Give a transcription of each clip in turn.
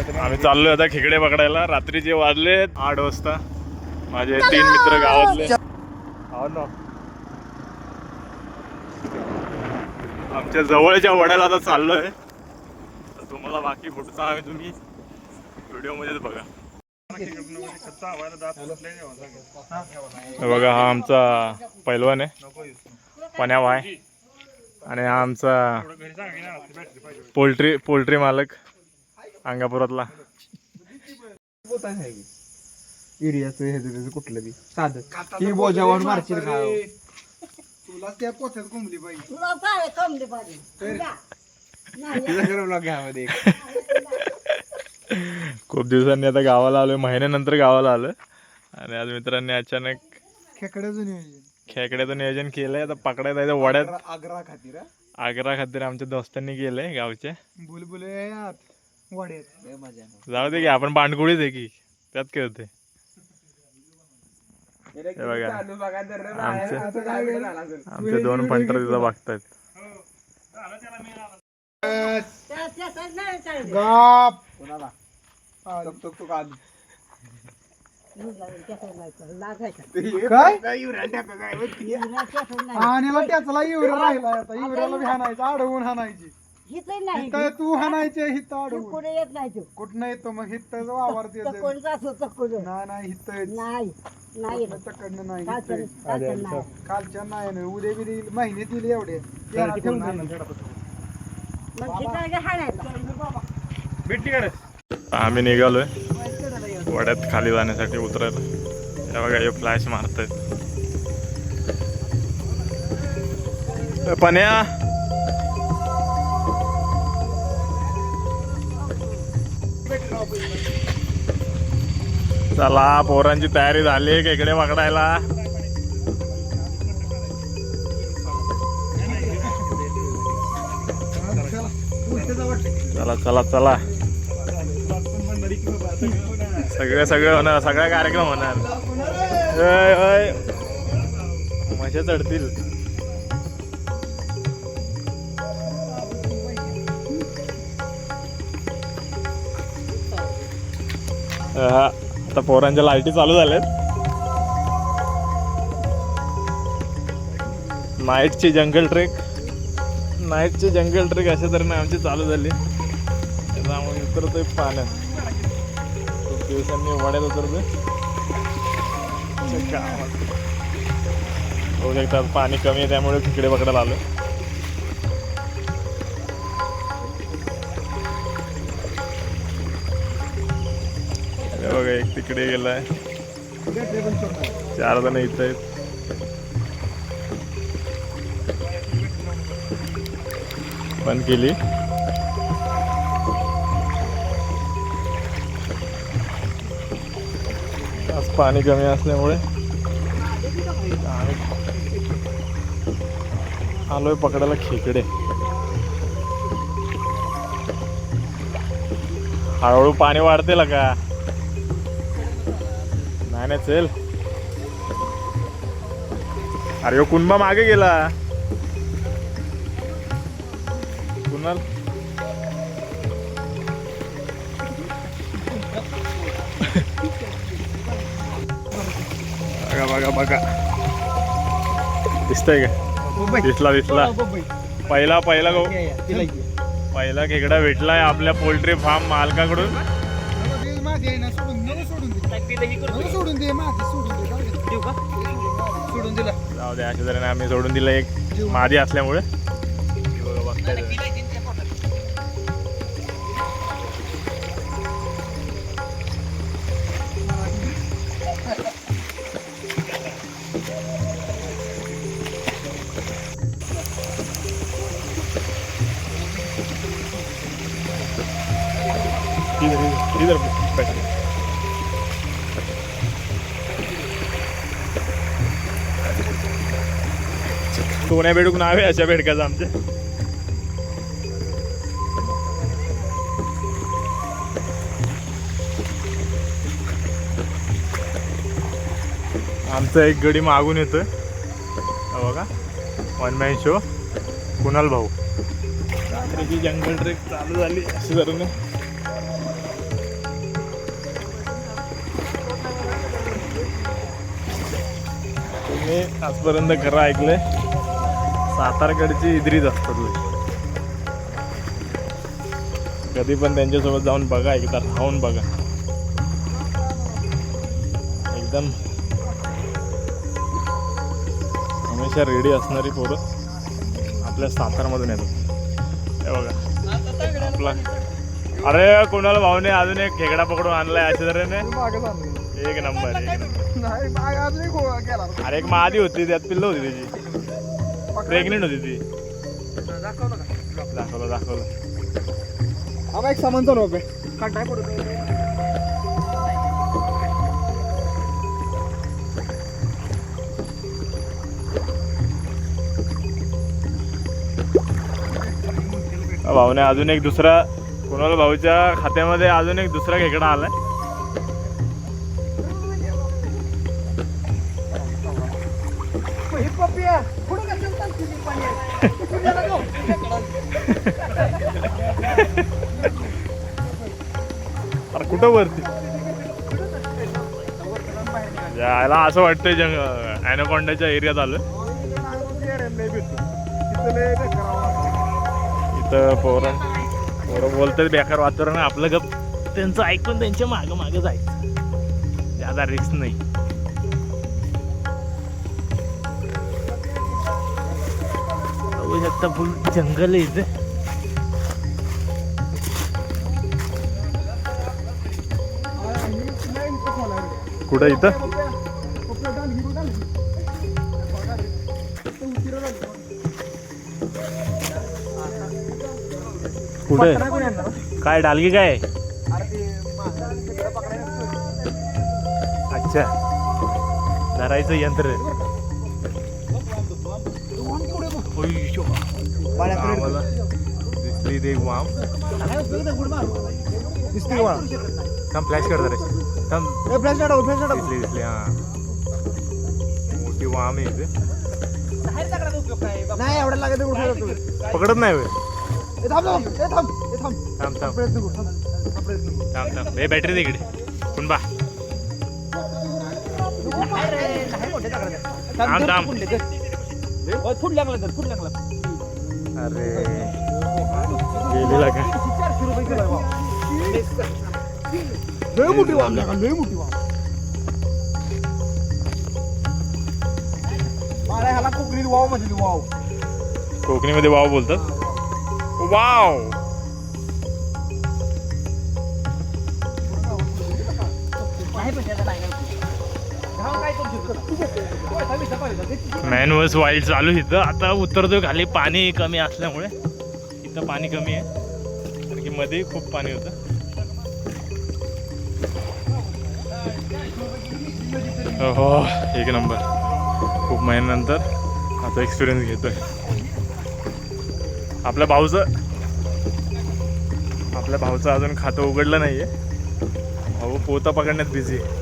आम्ही चाललोय आता खेकडे पकडायला. रात्रीचे वाजले 8 वाजता. माझे 3 मित्र गावातले. आमच्या जवळच्या वड्याला आता चाललोय. तुम्हाला बाकी पुढचा आहे तुम्ही व्हिडिओ मध्येच बघा. बघा हा आमचा पैलवान आहे पण्या भाई आणि हा आमचा पोल्ट्री मालक अंगापुरातला. एरियाचं हे कुठलं बी साधं की बोजावर मारशील खाव तुला त्या पोत्यात कोंबली पाहिजे तुला काय कोंबली पाहिजे घ्यामध्ये. खूप दिवसांनी आता गावाला आलोय, महिन्यानंतर गावाला आलोय आणि आज मित्रांनी अचानक खेकड्याचं नियोजन केलंय. आता पकडायला जायचं वड्यात. आग्रा खातीर आमच्या दोस्तांनी केलंय गावच्या. बुलबुले वड्यात जाऊ दे की आपण बांडगुळीच आहे की त्यात काय होते. बघा आमचे 2 फंटर तिथं बघतायत. त्याचला युरिया राहिला आता युरियाला बी हाणायचं अडवून हाणायची तू हाणायचे हित अडवून कुठं येतो मग हित वावरते नाही हित नाही कालच्या नाही उद्या बी देईल महिने दिले एवढे आम्ही निघालोय वड्यात खाली जाण्यासाठी उतरायला. हे बघा हे फ्लॅश मारतायत. पण्या चला पोरांची तयारी झाली खेकडे पकडायला. चला चला चला सगळं होणार. सगळा कार्यक्रम होणार. मजा चढतील. आता पोरांच्या लाईटी चालू झाल्यात. नाईटची जंगल ट्रेक अशा तऱ्हेने आमची चालू झाली. त्यामुळे उतरतोय पाण्यात. खूप दिवसांनी वड्यात उतरतोय. होऊ शकतात पाणी कमी आहे त्यामुळे खेकडे पकडायला आलो. बघा एक तिकडे गेलाय. 4 जण इथं आहेत. बंद केली. आज पाणी कमी असल्यामुळे आलोय पकडायला खेकडे. हळूहळू पाणी वाढते का नाही चल. अरे हो कुंभा मागे गेला. कुणाल बघा दिसतंय का. दिसला पहिला खेकडा भेटलाय आपल्या पोल्ट्री फार्म मालकाकडून. जाऊ दे अशा तऱ्हेने आम्ही सोडून दिलं एक मादी असल्यामुळे. इधर सोन्या बेडूक नाव आहे अशा बेडकाचं आमच्या. आमचा एक गडी मागून येतोय बघा. 1 मॅन शो कुणाल भाऊ. रात्रीची जंगल ट्रेक चालू झाली अशी जरूर. मी आजपर्यंत खरं ऐकलंय सातारकडची इद्रीच असतात. कधी पण त्यांच्यासोबत जाऊन बघा, एकदा राहून बघा. एकदम हमेशा रेडी असणारी पोरं आपल्या सातारमधून येतात. हे बघा आपला, अरे कोणाला भाऊने अजून एक खेकडा पकडून आणलाय अशा तऱ्हेने. एक नंबर, एक नंबर. अरे एक मादी होती, त्यात पिल्लं होती त्याची, प्रेग्नेंट होती ती. दाखवलं एक सामान चालू आहे काटाय पडतो. भाऊने अजून एक दुसरा, कोणाला भाऊच्या खात्यामध्ये अजून एक दुसरा खेकडा आलाय. अरे कुठं वरती यायला असं वाटतंय ॲनाकोंडाच्या एरियात आलोय. इथं पोरं बोलतात बेकार वातावरण, आपलं गप त्यांचं ऐकून त्यांच्या मागं जायचं, ज्यादा रिस्क नाही. बघू शकता फुल जंगल आहे इथे. कुठं इथं कुठे काय डालगी काय? अच्छा, धरायचं यंत्र. दिसली ते वाम, दिसली वाम. थांब फ्लॅश कर जरा, थांब. दिसली हा, मोठी वाम आहे इथे. पकडत नाही वे. थांब हे बॅटरी दे इकडे कुणबा. अरे गेलेला का? मोठी वाम, लय मोठी वाम. ह्याला कोकणीत वाव म्हणजे वाव. कोकणीमध्ये वाव बोलतात. वाव, मॅन वर्स वाईल्ड चालू इथं. आता उतरतोय खाली, पाणी कमी असल्यामुळे. इथं पाणी कमी आहे, कारण की मध्ये खूप पाणी होतं. हो, एक नंबर. खूप महिन्यानंतर आता एक्सपिरियन्स घेतोय. आपल्या भाऊचं अजून खातं उघडलं नाहीये. भाऊ पोता पकडण्यात बिझी आहे.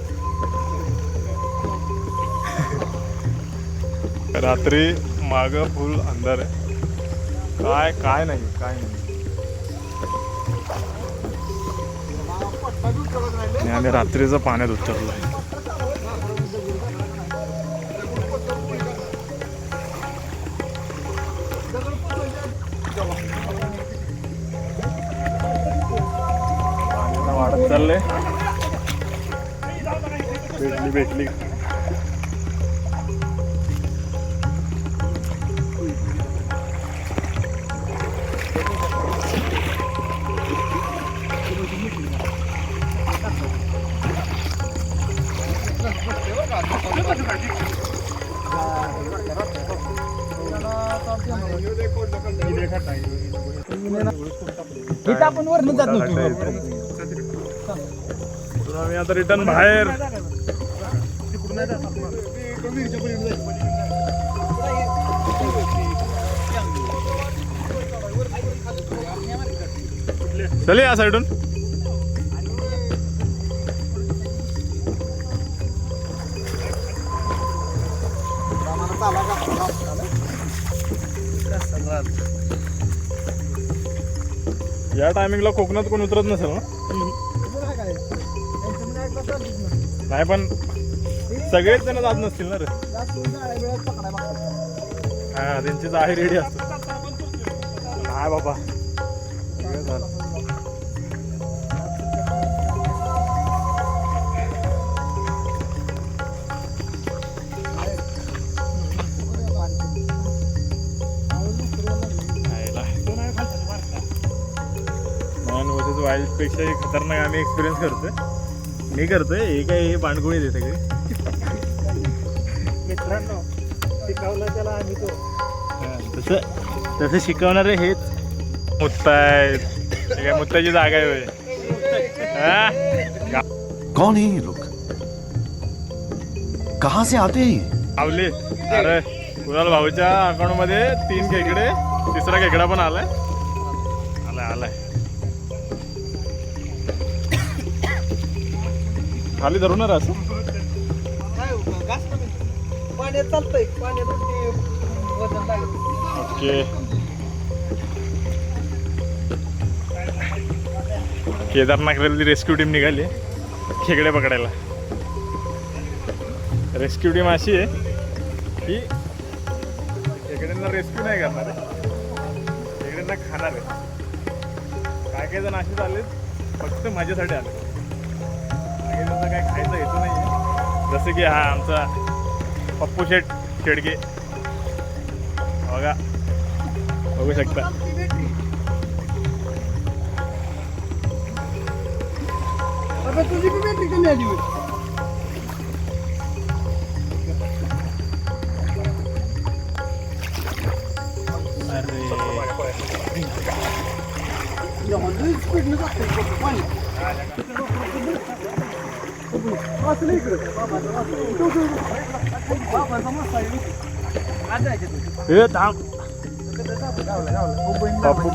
रात्री मागं फुल अंधार आहे. काय नाही. आम्ही रात्रीचं पाण्यात उतरलोय. वाढत चाललंय. भेटली आपण वरनं जात नव्हतो. आम्ही आता रिटर्न बाहेर. चले या साईडून. या टायमिंगला कोकणात कोण उतरत नसेल ना? नाही पण सगळेच जण जात नसतील ना रे. जास्त जाळ्या बिळ्या पकडायला लागतात. हा त्यांची जाळी रेडी असते. काय बाबा सगळं झालं. वाईल्ड पेक्षा खतरनाक आम्ही एक्सपिरियन्स करतोय. मी करतोय हे काय हे पाणगुळी दे सगळे. मित्रांनो शिकवलं त्याला आम्ही तो तसं तसं शिकवणारे हेच मुत्ता आहेत. हे काय मुत्ताची जागा आहे होय. कौन है ये लोग? कहाँ से आते हैं ये? आवले. अरे कुणाल भाऊच्या अकाउंट मध्ये 3 खेकडे, तिसरा खेकडा पण आलाय. आलाय खाली धरूनच असं पाण्यात चालतंय. पाण्यातून ते वजन लागत. ओके. केदारनाथला रेस्क्यू टीम निघाली खेकडे पकडायला. रेस्क्यू टीम अशी आहे की खेकड्यांना रेस्क्यू नाही करणार आहे, खेकड्यांना खाणार आहे. काय जण असेच आले फक्त माझ्यासाठी आले. त्यांना काय खायचं हेतू नाही आहे. जसं की हा आमचा पप्पू शेठ शेडगे बघा, बघू शकता. तुझी बी बॅटरी कमी आली होती. स्पीडनं जातंय पाणी. वाचलं इकडं. बाबाचा मस्त आहे.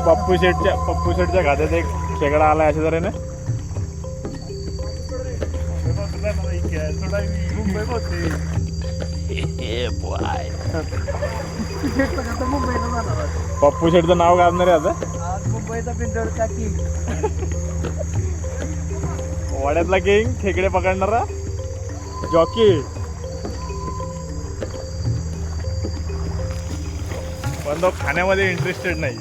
पप्पू शेठच्या खात्यात एक खेकडा आलाय अशा तऱ्हेने. पप्पू शेठचं नाव काढणार आहे आता. आज मुंबईचा पिंजरचा किंग. वाड्यातला किंग, खेकडे पकडणारा जॉकी. पण तो खाण्यामध्ये इंटरेस्टेड नाही,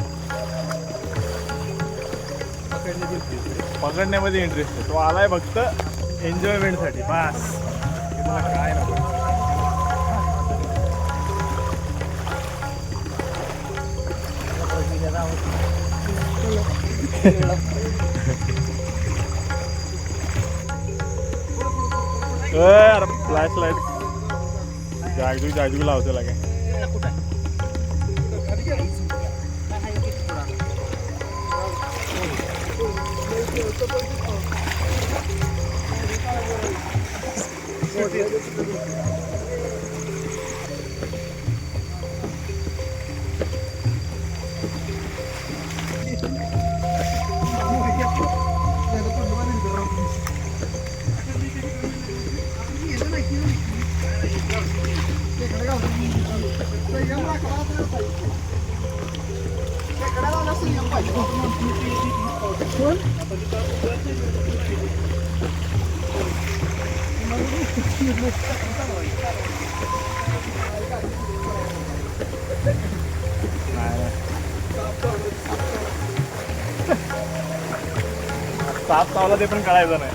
पकडण्यामध्ये इंटरेस्टेड. तो आलाय फक्त एन्जॉयमेंटसाठी बस. तुला काय नको. फ्लॅश लाईट जागजू लावतो लागे. साप चावला ते पण कळायचं नाही.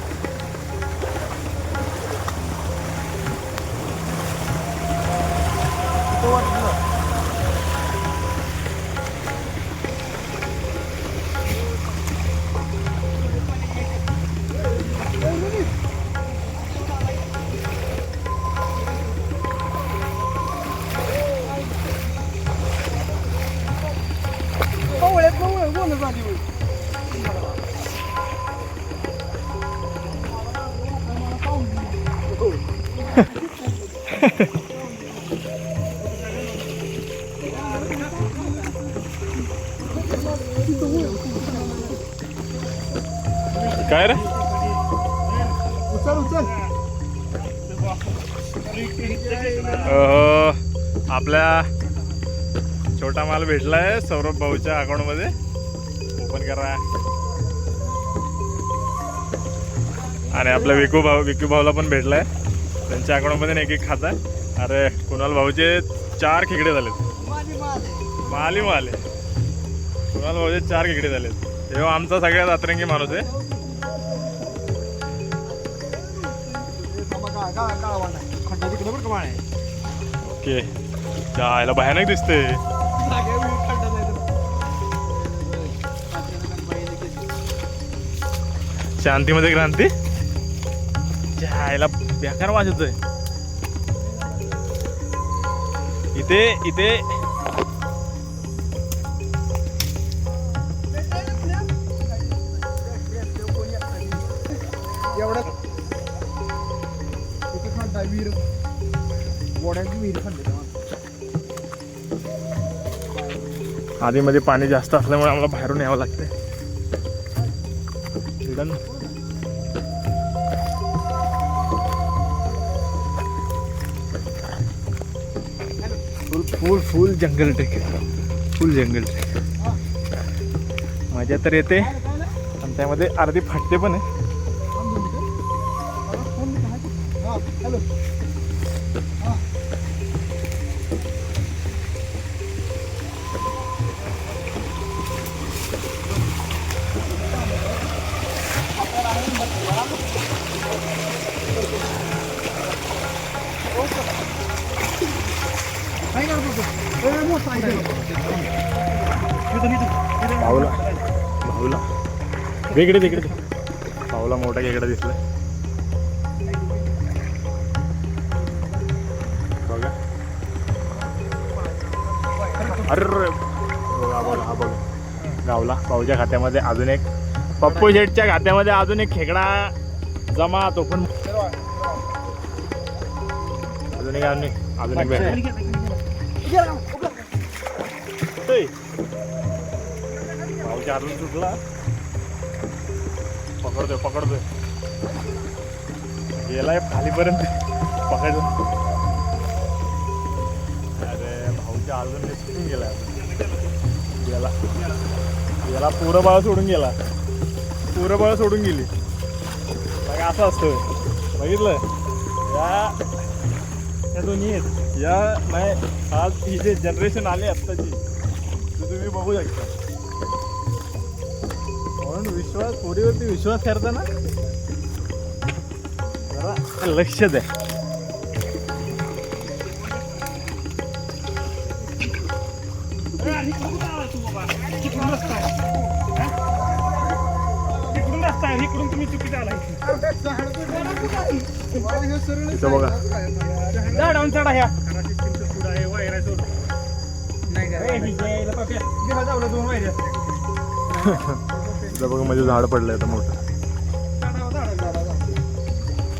काय रे आपल्या छोटा माल भेटलाय सौरभ भाऊच्या अकाउंट मध्ये. ओपन करा. आणि आपल्या विकू भाऊला पण भेटलाय. त्यांच्या अकाउंटमध्ये एक एक खाता. अरे कुणाल भाऊचे 4 खेकडे झालेत. माली माले कुणाल भाऊचे 4 खेकडे झालेत. तेव्हा आमचा सगळ्यात अतरंगी माणूस आहे. ओके यायला भयानक दिसते. शांतीमध्ये क्रांती जायला बेकार वाजतोय. इथे इथे विहीर गोड्याची विहीर खंड. आधीमध्ये पाणी जास्त असल्यामुळे आम्हाला बाहेरून यावं लागतंय. फुल फुल फुल जंगल ट्रेक, फुल जंगल ट्रेक. मजा तर येते आणि त्यामध्ये अर्धी फाटते पण आहे. हॅलो भाऊला भाऊला वेगळे तिकडे भाऊला मोठा खेकडा दिसला बघा. अरे बघा बघा हा बघा गावला. भाऊच्या खात्यामध्ये अजून एक, पप्पू शेठच्या खात्यामध्ये अजून एक खेकडा जमा. तो पण अजून एक अजून एक भाऊच्या हातून सुटला. पकडतोय गेलाय खालीपर्यंत पकडला. अरे भाऊच्या अजून निसटून गेला. गेला पुरं बाळ सोडून गेला. पुरं बाळ सोडून गेली. मग असं असतं बघितलं. या दोन्ही आहेत या नाही. आज ही जे जनरेशन आली आत्ताची ते तुम्ही बघू शकता. म्हणून विश्वास पोरीवरती विश्वास करताना जरा लक्ष द्या. इकडून तुम्ही चुकीचं आलाय. तिथं बघा झाडावून चढा ह्या तिथं बघा म्हणजे झाड पडलंय आता मोठं.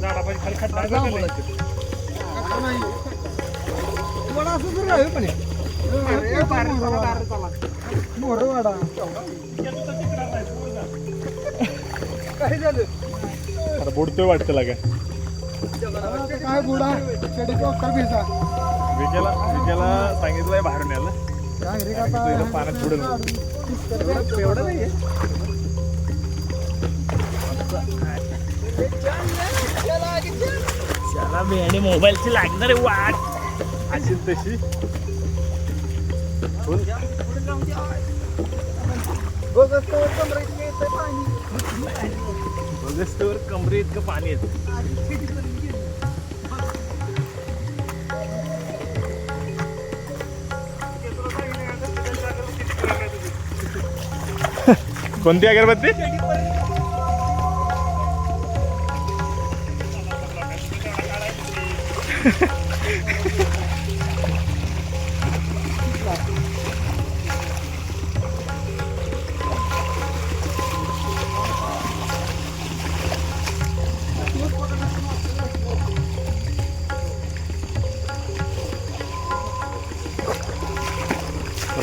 झाडापाशी खाली खड्डा मोरवाडा काय झालं. आता बुडतोय वाटतं लागा. काय बुडा भिजा विकेला सांगितलंय बाहेरून यायला. पाण्यात बुडेल एवढं नाहीये. त्याला आणि मोबाईलची लागणारी वाट अशी तशी बघस्तवर कमरे इतकं पाणी येतं. कोणती अगरबत्ती.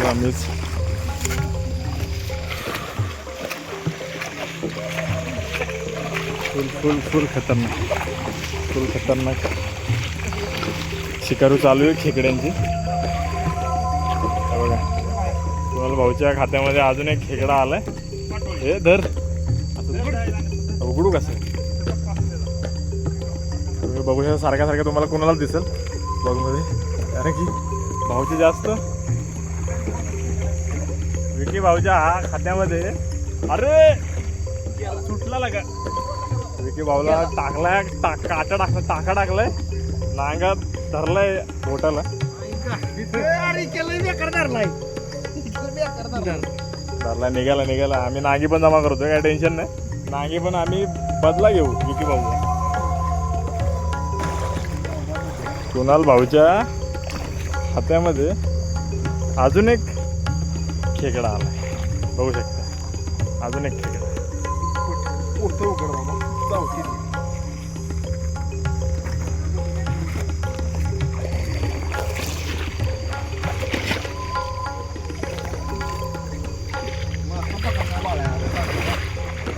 आम्हीच फुल खतरनाक शिकारू चालू आहे खेकड्यांची. बघा कुणाल भाऊच्या खात्यामध्ये अजून एक खेकडा आलाय. हे धर असं उघडू कसं तुम्ही बघू शकता सारख्या सारख्या तुम्हाला कोणालाच दिसेल ब्लॉगमध्ये, कारण की भाऊचे जास्त विकी भाऊच्या हा खात्यामध्ये. अरे सुटला लागा विकी भाऊला टाकलाय, टाका टाकलाय, नांगात धरलाय बोटाला. धरला निघाला. आम्ही नांगी पण जमा करतोय, काय टेन्शन नाही. नांगी पण आम्ही बदला घेऊ विकी भाऊचा. कुणाल भाऊच्या हातामध्ये अजून एक खेकडा आलाय, बघू शकता. अजून एक खेकडा.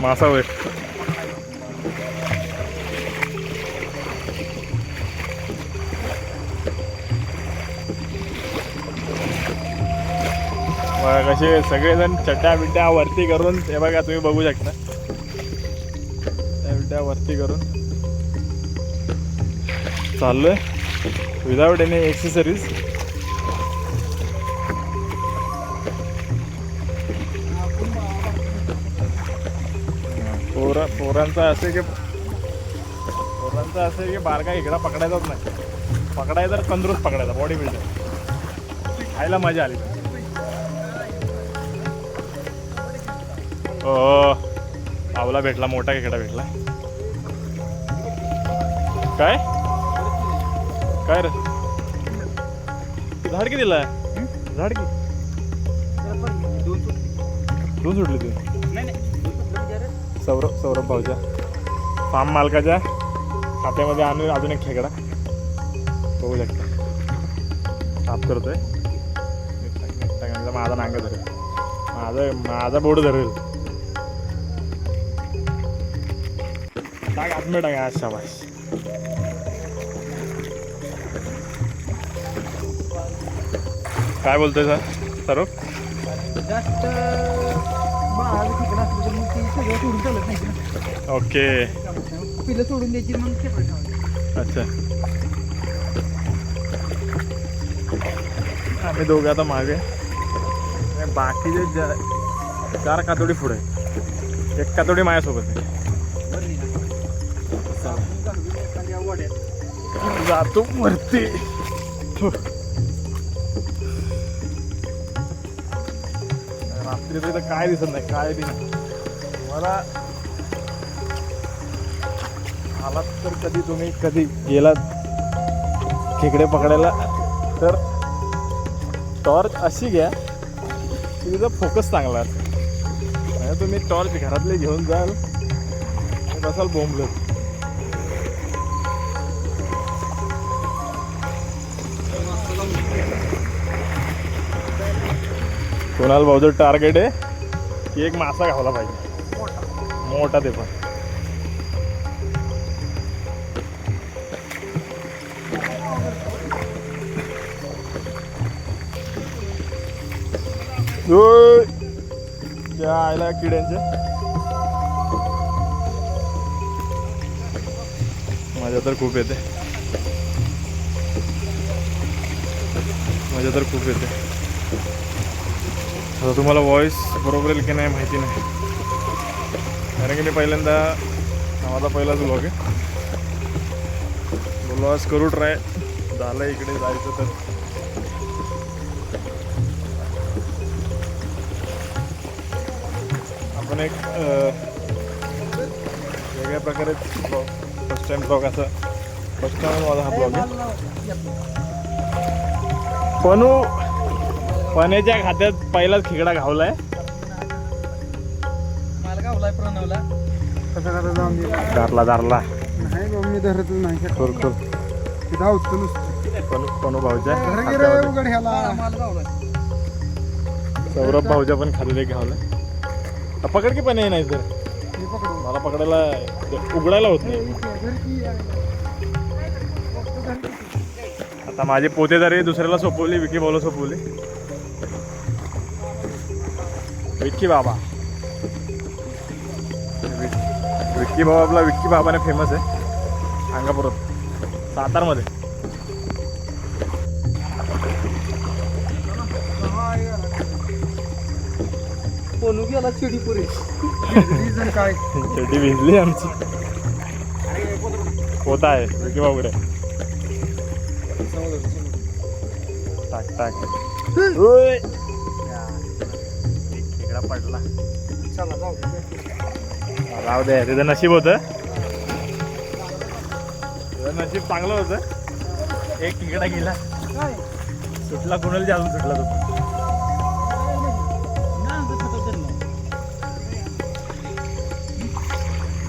मासा होय. कसे सगळेजण चट्ट्या बिट्ट्या वरती करून, हे बघा तुम्ही बघू शकता, त्या बिट्ट्या वरती करून चाललोय विदाउट एनी एक्सेसरीज. पोरांचं असं की बारका इकडा पकडायचाच नाही. पकडायचा तर तंदुरुस्त पकडायचा, बॉडी बिल्डर. खायला मजा आली. हो आवला भेटला, मोठा खेकडा भेटला. काय काय रे झाड की दिलाय? झाड की दोन सुटले ते. सौरभ भाऊच्या फार्म मालकाच्या खात्यामध्ये आणून अजून एक खेकडा बघू शकता. साफ करतोय. माझा नांगा धरेल, माझा बोर्ड धरेल. टाक आतमध्ये टाका. आज शाबाश. काय बोलतोय सर सौरभ? जास्त सोडून चालत नाही. ओके पिलं सोडून द्यायची, मग अच्छा. आम्ही दोघं आता मागे, बाकीचे 4 कातोडी पुढे, 1 कातोडी माझ्यासोबत आहे. जातो वरती. रात्री तर काय दिसत नाही, काय बी नाही. मला आलात तर कधी तुम्ही कधी गेलात खेकडे पकडायला तर टॉर्च अशी घ्या की तिचा फोकस चांगला असेल. म्हणजे तुम्ही टॉर्च घरातले घेऊन जाल बसाल बोंबलत. कुणाल भाऊचं टार्गेट आहे की एक मासा घावला पाहिजे, मोठा ते पण. त्या आयला किड्यांचे मजा तर खूप येते, मजा तर खूप येते. आता तुम्हाला व्हॉइस बरोबर येईल की नाही माहिती नाही, कारण की मी पहिल्यांदा माझा पहिलाच व्लॉग आहे. बोललो आज करू ट्राय. झालं इकडे जायचं तर आपण एक वेगळ्या प्रकारे फर्स्ट टाइम ब्लॉग, असा फर्स्ट टाइम माझा हा ब्लॉग आहे. पण्याच्या खात्यात पहिलाच खेकडा घावलाय. मला गावलाय प्रणवला कसं जाऊन दारला नाही मग मी धरत नाही. खोल धावतो नुसतं. पनू भाऊच्या उघड ह्याला मला गावलाय. सौरभ भाऊच्या पण खाली एक घावलाय. पकड की पण नाही तर मला पकडायला उघडायला होत नाही. आता माझे पोतेदारी दुसऱ्याला सोपवली, विकी भाऊला सोपवली. विक्की बाबा, विक्की भाऊ आपला विक्की बाबाने फेमस आहे अंगापुरात. सातारमध्ये. बोलू गेला चिडीपुरी रिझन काय चड्डी भिजली आमची. होत आहे विकी बाबुडे. टाक टाक. ओय. एक खेकडा पडला. चला जाऊ राहू दे, तिथं नशीब होतं. तुझं नशीब चांगलं होतं. एक खेकडा गेला काय सुटला, कोणाला जाऊन सुटला तो.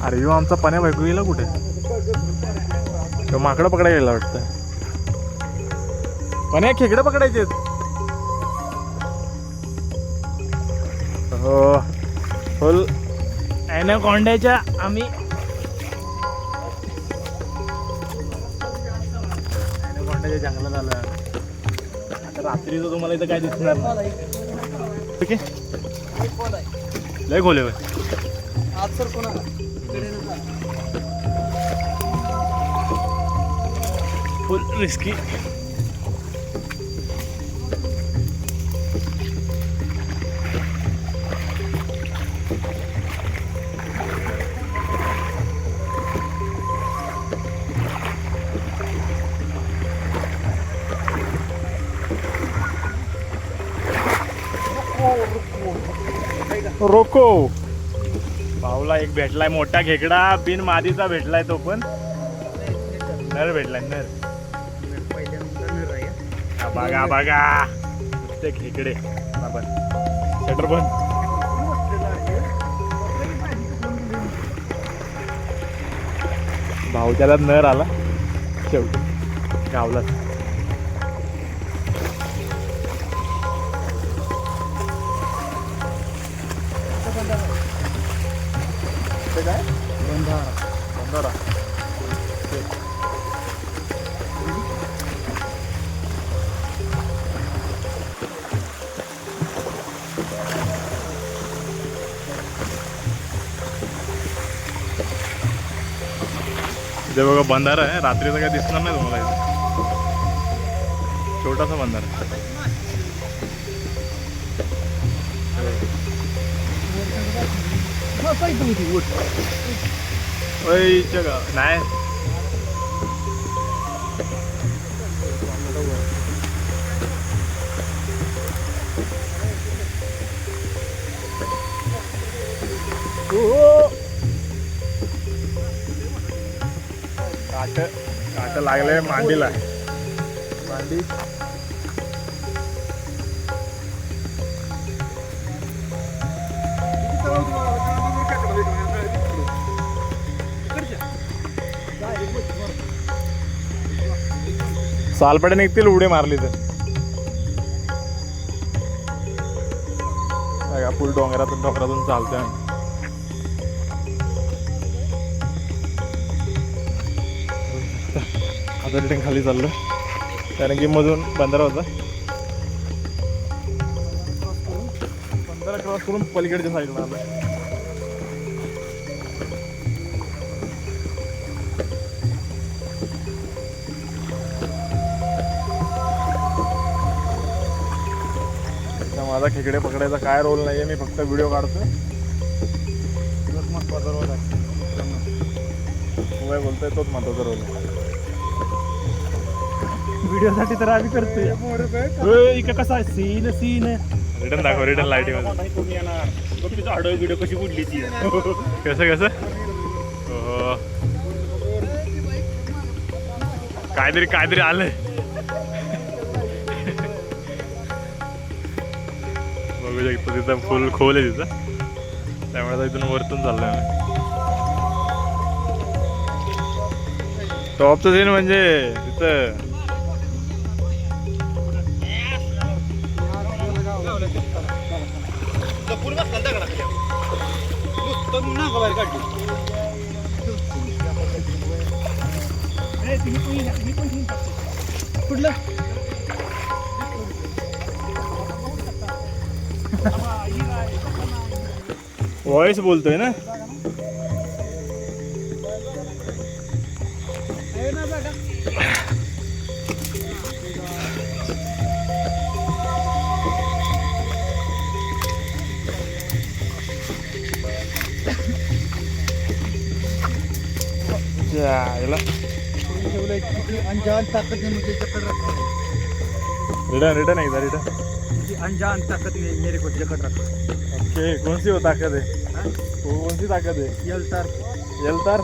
अरे यो आमचा पाण्या बायको गेला कुठे? तो माकडं पकडायला गेला वाटतं. पाण्या खेकडं पकडायचे. हो फुल ॲनाकोंड्याच्या आम्ही ॲनाकोंड्याच्या जंगलात आलो. आता रात्रीचं तुम्हाला इथं काय दिसणार नाही. ठीक आहे, लय खोले आज सर कोणा फुल रिस्की. रोको भाऊला एक भेटलाय मोठा खेकडा. बिन मादीचा भेटलाय तो पण. नर भेटलाय नर. हा, बघा बघा नुसते खेकडे. शटर बंद. भाऊच्याला नर आला शेवटी गावला. काय बंधारा. इथे बघा बंधारा आहे. रात्रीचं काय दिसणार नाही तुम्हाला इथे. छोटासा बंधारा. नाही काट लागले मांडीला. मांडी सालपडे निघतील उडी मारली तर. फुल डोंगरातून चालतोय. आता रिटर्न खाली चाललो कारण की मधून बंधारा होता. बंधारा क्रॉस करून पलीकडच्या साईडला आला. माझा खेकडे पकडायचा काय रोल नाही आहे. मी फक्त व्हिडिओ काढतोय. महत्वाचा रोल आहे. काय बोलतोय तोच महत्वाचा रोल आहे. व्हिडिओसाठी तर आम्ही करतोय. इकडे कसा आहे सीन सीन रिटर्न दाखव. रिटर्न लाईटिंग कोणी येणार तिचं आडो व्हिडिओ कशी बुडली ती. कसं हो काहीतरी आलंय. बघू शकतो तिथं फुल खोल आहे तिथं. त्यामुळे इथून वरतून चाललोय आम्ही. टॉपचं सीन म्हणजे तिथं कुठलं वॉइस बोलतोय ना. यायला अंजान ताकद ने मुझे जकड़ रखा है. रिटर्न एकदा रिटर्न. अनजान ताकत ने मेरे को जकड़ रखा है. ओके कौन सी वो ताकद है? कौन सी ताकद है? यलतार यलतार.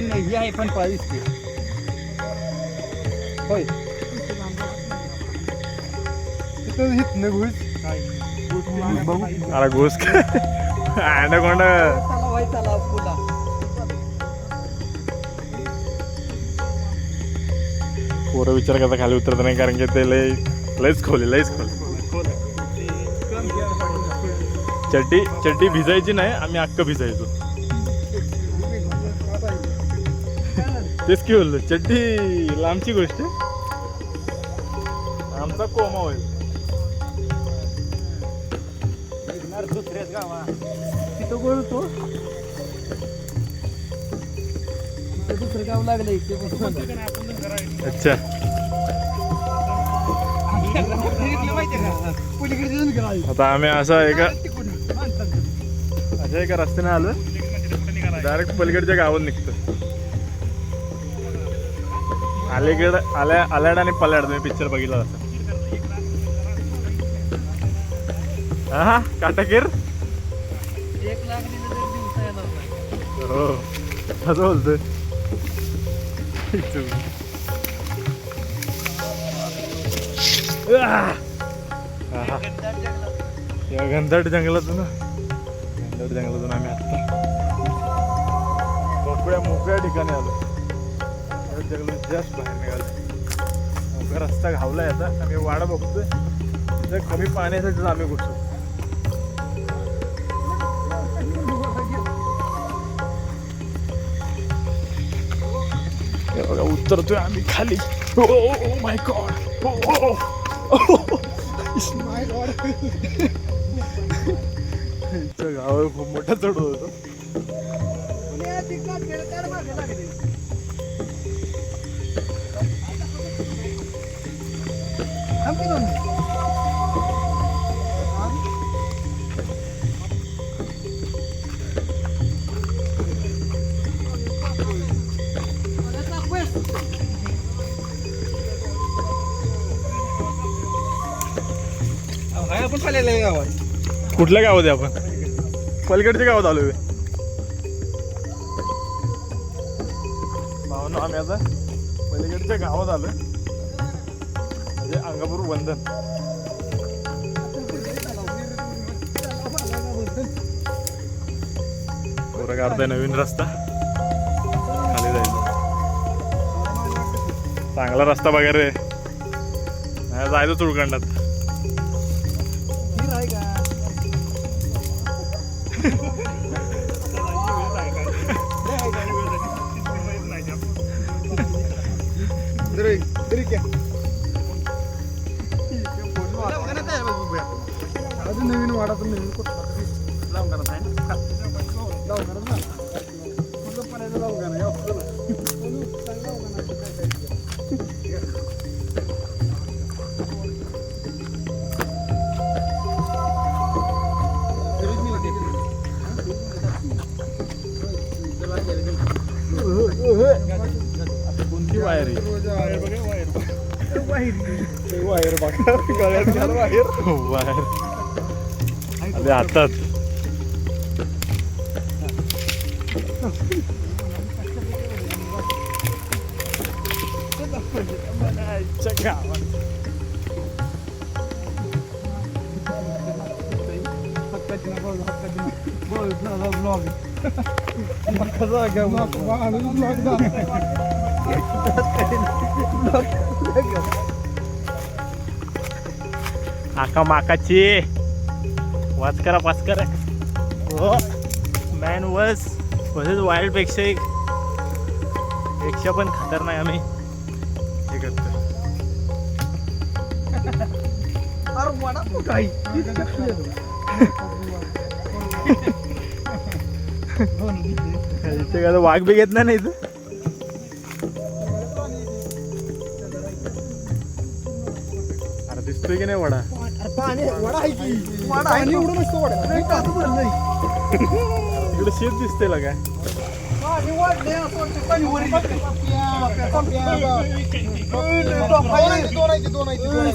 नाही ही आहे पण पाहिजे की होय तिथं हित न घुस अरे घुस अॅनाकोंडा. चला भाई चला पुला पोरं विचार करता खाली उतरत नाही कारण की ते लयच खोले. चड्डी भिजायची नाही, आम्ही अख्खं भिजायचो. तेच की बोललो, चड्डी लांबची गोष्ट. आमचा कोमा होईल. दुसऱ्याच गावा तिथं बोलतो दुसरं गाव लागलं इथे अच्छा आता आम्ही असा एका रस्त्याने आलो, डायरेक्ट पलीकडच्या गावात निघतो. आल्याड आणि पल्याड तुम्ही पिक्चर बघितला असा. हा काटाकीर हो असं बोलतोय. घनदाट जंगलातून आम्ही आता मोकळ्या ठिकाणी आलो. जंगलात जस्ट बाहेर निघालो. मोकळा रस्ता घावलाय आता. आम्ही वाडा बघतोय, तिथे कमी पाण्यासाठी आम्ही घुसतो. बघा उतरतोय आम्ही खाली. Oh my God. गाव खूप मोठा चढ होतो. आपण पल्याला गाव आहे. कुठल्या गावात आहे आपण? पलीकडच्या गावात आलोय. भावना आम्ही आता पलीकडच्या गावात आलोय, म्हणजे अंगापूर वंदन. पोरं काढताय नवीन रस्ता खाली जायचं. चांगला रस्ता वगैरे जायचं चुळखंडात. नवीन वाडातून नवीन कोणती वायर आहे? वायर बघा वायर वायर अरे हातात. आका माकाची वाच करा. हो मॅन वर्सेस वाईल्ड पेक्षा पण खतरनाक आम्ही हे करतो. इथे काय वाघ बी घेत नाही इथं. अरे दिसतोय की नाही वडा? इकडे शेत दिसतंय का काय?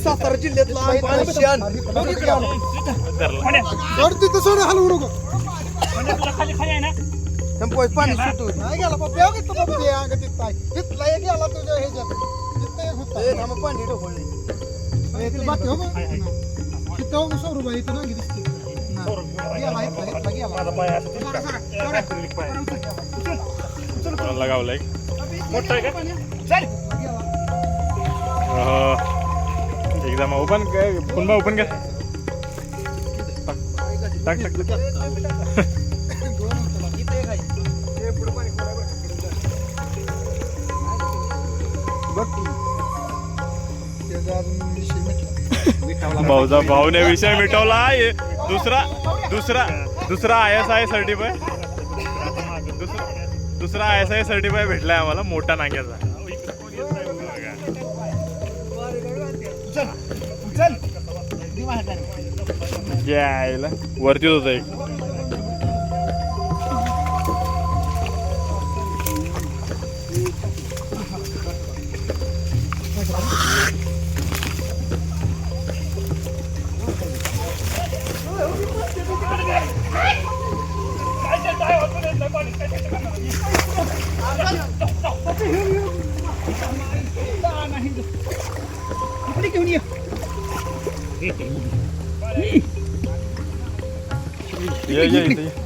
सातारा जिल्ह्यातला पाणी सुटू नाही गेला पप्प्या तिथला एक गेला तुझ्या ह्याच्यात तिथं एक होता पाणी ढोकळले सौरभ इथं नाही दिसते लगावलाय एकदम ओपन काय पुन्हा ओपन कर. टाक टाक टाक. भाऊचा भाऊने विषय मिटवला. दुसरा ISI सर्टिफाय दुसरा ISI सर्टिफाय भेटलाय आम्हाला मोठा नांग्याचा. यायला वरतीच होतं एक.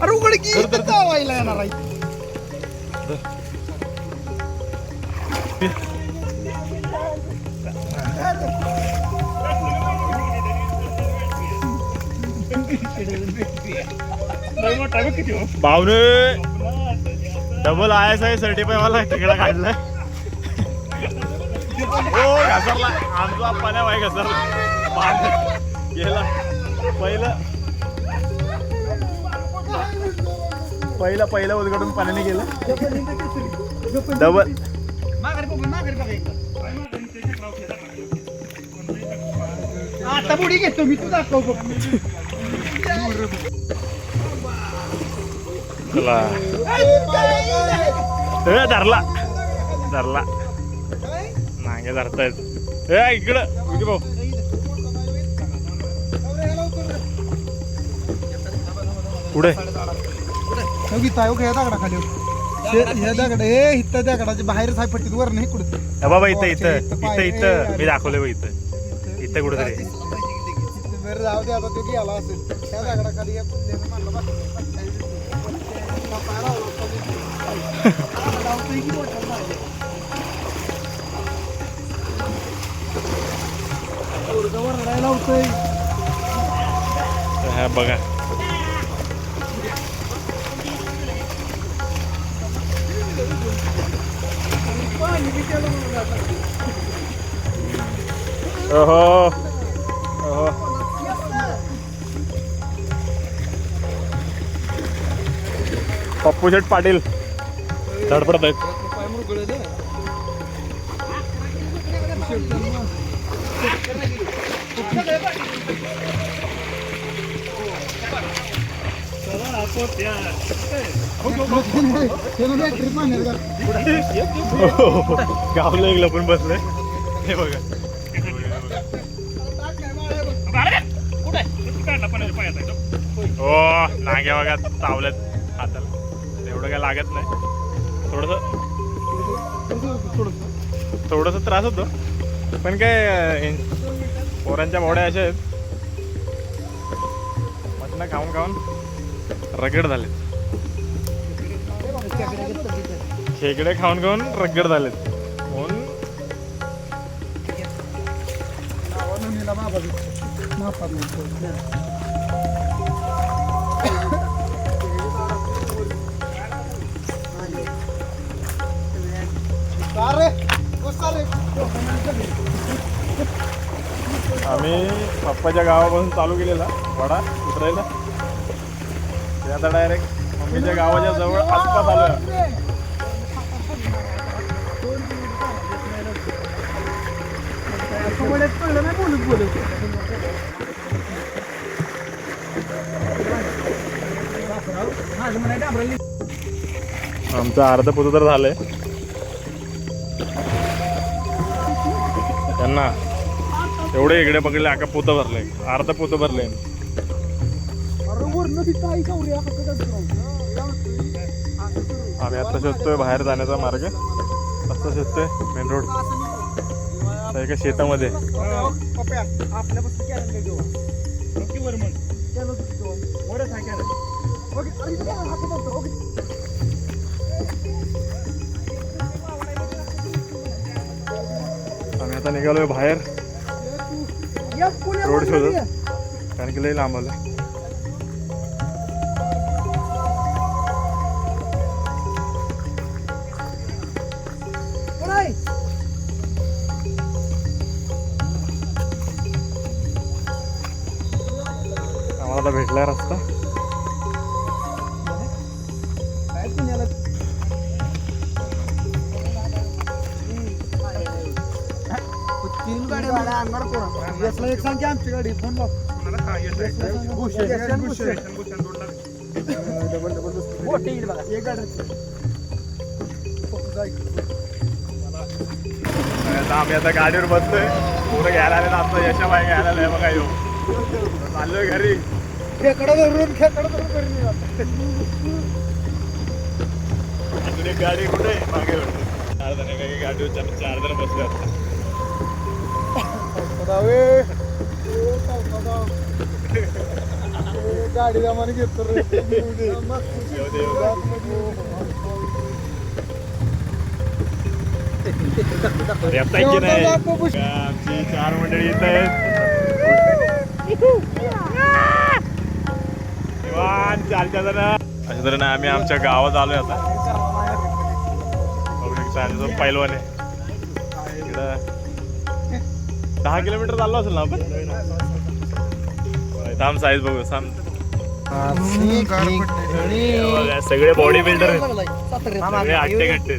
अरे उघड की वायला येणार आहे. भाऊने डबल ISI सर्टिफाय वाला खेकडा काढलाय. हो घसरला आमचा पाण्या वाय घसरला गेला. पहिला उलगडून पाण्याने गेलं. डबल आता बुडी घेतो मी तू दाखव. चला धरला नांगे धरतायत. इकडं भाऊ पुढे दगडा खाली हे दगड हे इथं दगडाच्या बाहेरच आहे पट्टीत वर नाही कुठं बाबा इथं मी दाखवले बघ इथं कुठेतरी. बरं जाऊ दे आता तो गेला असेल त्या दगडाखाली लावतोय. हा बघा ओहो पप्पू शेठ पाटील धडपडत आहेत. गावलं एक लपून बसलंय हे बघा. हो नांग्या बघा चावल्यात हाताला. एवढं काय लागत नाही. थोडस त्रास होतो पण काय पोरांच्या मोड्या अशा आहेत मटणं खाऊन खाऊन रगड झालेत. खेकडे खाऊन खाऊन रगड झालेत म्हणून आम्ही पप्पाच्या गावापासून चालू केलेला वडा उतरायला. त्या आता डायरेक्ट मम्मीच्या गावाच्या जवळ आसपास आलोय. आमचं अर्ध पोतं तर झालंय. त्यांना एवढे इकडे पकडले आका पोतं भरलंय, अर्ध पोतं भरलंय. आम्ही आता शोधतोय बाहेर जाण्याचा मार्ग. आता शोधतोय मेन रोड एका शेतामध्ये. आम्ही आता निघालोय बाहेर रोड शोधत, कारण की लई लांब आलं. आम्हाला आता भेटलाय रस्ता. एक सांग की आमची गाडी फोन लाव. आम्ही आता गाडीवर बसतोय. पुढे घ्यायला आले आमचा यशाबाई घ्यायला आलाय बघा. येऊ चाललोय घरी. खेकडं धरून अजून एक गाडी कुठे मागे गाडीवर 4 जण बसले. गाडी जमाने घेतो आमची 4 मंडळी येत आहेत. 4 जण अशा तऱ्हेने आम्ही आमच्या गावात आलोय. आता पैलवान आहे इकडं. 10 किलोमीटर चाललो असेल ना आपण. थांब साईज बघू. सगळे बॉडी बिल्डर सगळे आट्टे गट्टे.